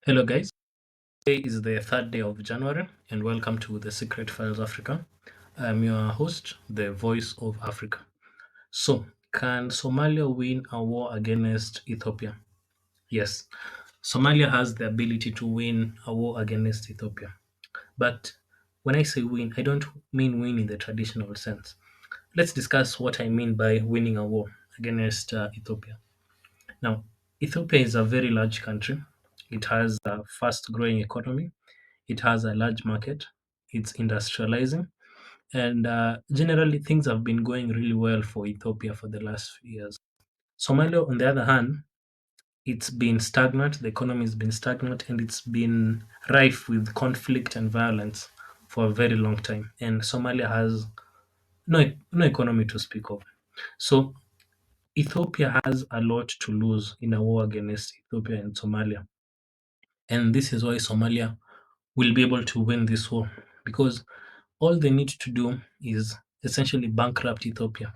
Hello, guys. Today is the third day of January, and welcome to the Secret Files Africa. I'm your host, the voice of Africa. So, can Somalia win a war against Ethiopia? Yes, Somalia has the ability to win a war against Ethiopia. But when I say win, I don't mean win in the traditional sense. Let's discuss what I mean by winning a war against Ethiopia. Now, Ethiopia is a very large country. It has a fast growing economy. It has a large market. It's industrializing. And generally, things have been going really well for Ethiopia for the last few years. Somalia, on the other hand, it's been stagnant. The economy has been stagnant and it's been rife with conflict and violence for a very long time. And Somalia has no economy to speak of. So Ethiopia has a lot to lose in a war against Ethiopia and Somalia. And this is why Somalia will be able to win this war because all they need to do is essentially bankrupt Ethiopia.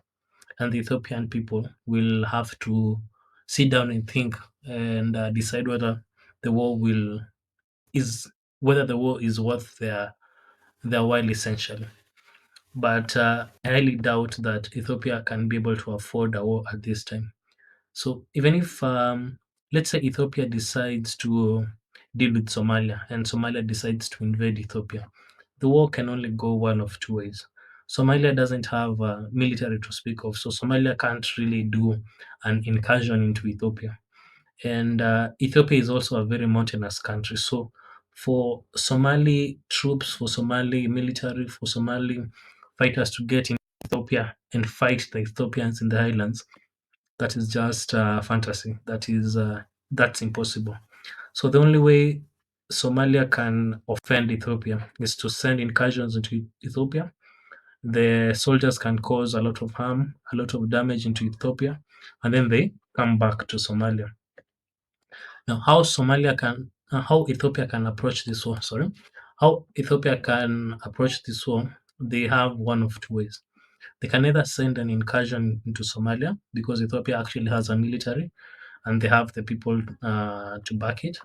And the Ethiopian people will have to sit down and think and decide the war will is whether the war is worth their while essentially. But I highly doubt that Ethiopia can be able to afford a war at this time. So even if, let's say, Ethiopia decides to deal with Somalia and Somalia decides to invade Ethiopia, the war can only go one of two ways. Somalia doesn't have a military to speak of, so Somalia can't really do an incursion into Ethiopia. And Ethiopia is also a very mountainous country. So for Somali troops, for Somali military, for Somali fighters to get in Ethiopia and fight the Ethiopians in the highlands, that is just fantasy. That's impossible. So the only way Somalia can offend Ethiopia is to send incursions into Ethiopia. The soldiers can cause a lot of harm, a lot of damage into Ethiopia, and then they come back to Somalia. Now, how Ethiopia can approach this war? Sorry, how Ethiopia can approach this war? They have one of two ways. They can either send an incursion into Somalia because Ethiopia actually has a military and they have the people to back it.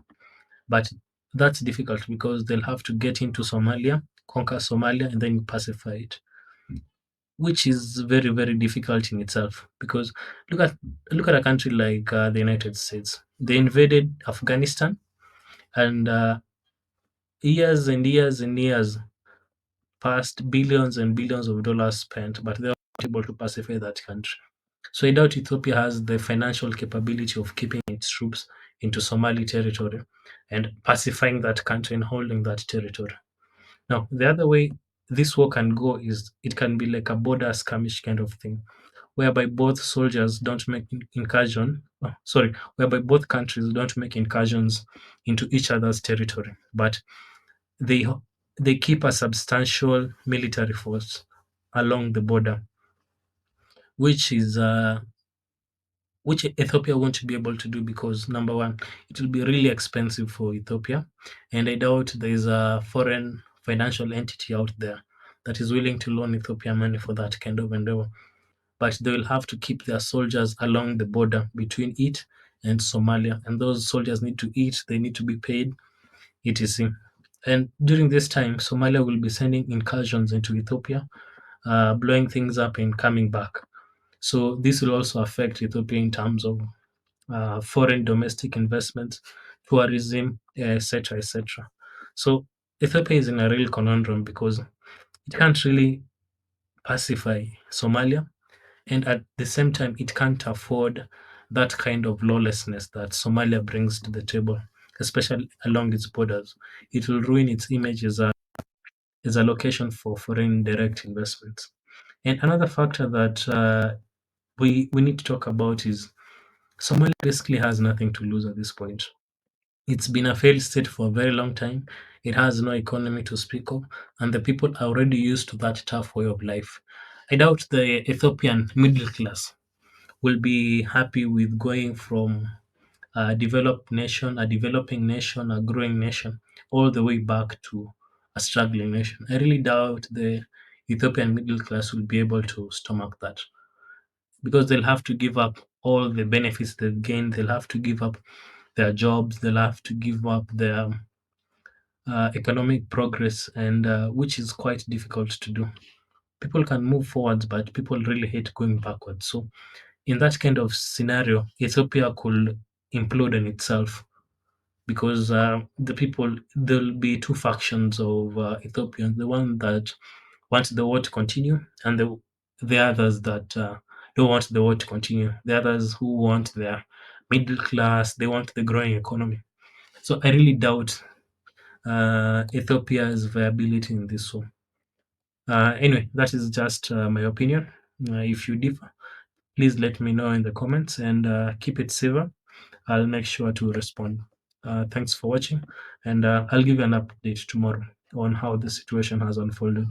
But that's difficult because they'll have to get into Somalia, conquer Somalia, and then pacify it, which is very, very difficult in itself. Because look at look at a country like the United States. They invaded Afghanistan, and years and years and years passed, billions and billions of dollars spent, but they were not able to pacify that country. So I doubt Ethiopia has the financial capability of keeping its troops into Somali territory and pacifying that country and holding that territory. Now, the other way this war can go is it can be like a border skirmish kind of thing, whereby both soldiers don't make incursion. Sorry, whereby both countries don't make incursions into each other's territory, but they they keep a substantial military force along the border, which is which Ethiopia won't be able to do because number one, it will be really expensive for Ethiopia, and I doubt there is a foreign financial entity out there that is willing to loan Ethiopia money for that kind of endeavor. But they will have to keep their soldiers along the border between it and Somalia, and those soldiers need to eat, they need to be paid, etc. And during this time, Somalia will be sending incursions into Ethiopia, blowing things up and coming back. So this will also affect Ethiopia in terms of foreign domestic investments, tourism, etc., etc. So Ethiopia is in a real conundrum because it can't really pacify Somalia, and at the same time, it can't afford that kind of lawlessness that Somalia brings to the table, especially along its borders. It will ruin its image as a location for foreign direct investments. And another factor that we need to talk about is Somalia basically has nothing to lose at this point. It's been a failed state for a very long time. It has no economy to speak of, and the people are already used to that tough way of life. I doubt the Ethiopian middle class will be happy with going from a developed nation, a developing nation, a growing nation, all the way back to a struggling nation. I really doubt the Ethiopian middle class will be able to stomach that because they'll have to give up all the benefits they've gained. They'll have to give up their jobs. They'll have to give up their economic progress, and which is quite difficult to do. People can move forwards, but people really hate going backwards. So, in that kind of scenario, Ethiopia could implode on itself because there'll be two factions of Ethiopians: the one that wants the war to continue, and the others that don't want the war to continue. The others who want their middle class, they want the growing economy. So I really doubt Ethiopia's viability in this one. Anyway, that is just my opinion. If you differ, please let me know in the comments, and keep it civil. I'll make sure to respond. Thanks for watching, and I'll give you an update tomorrow on how the situation has unfolded.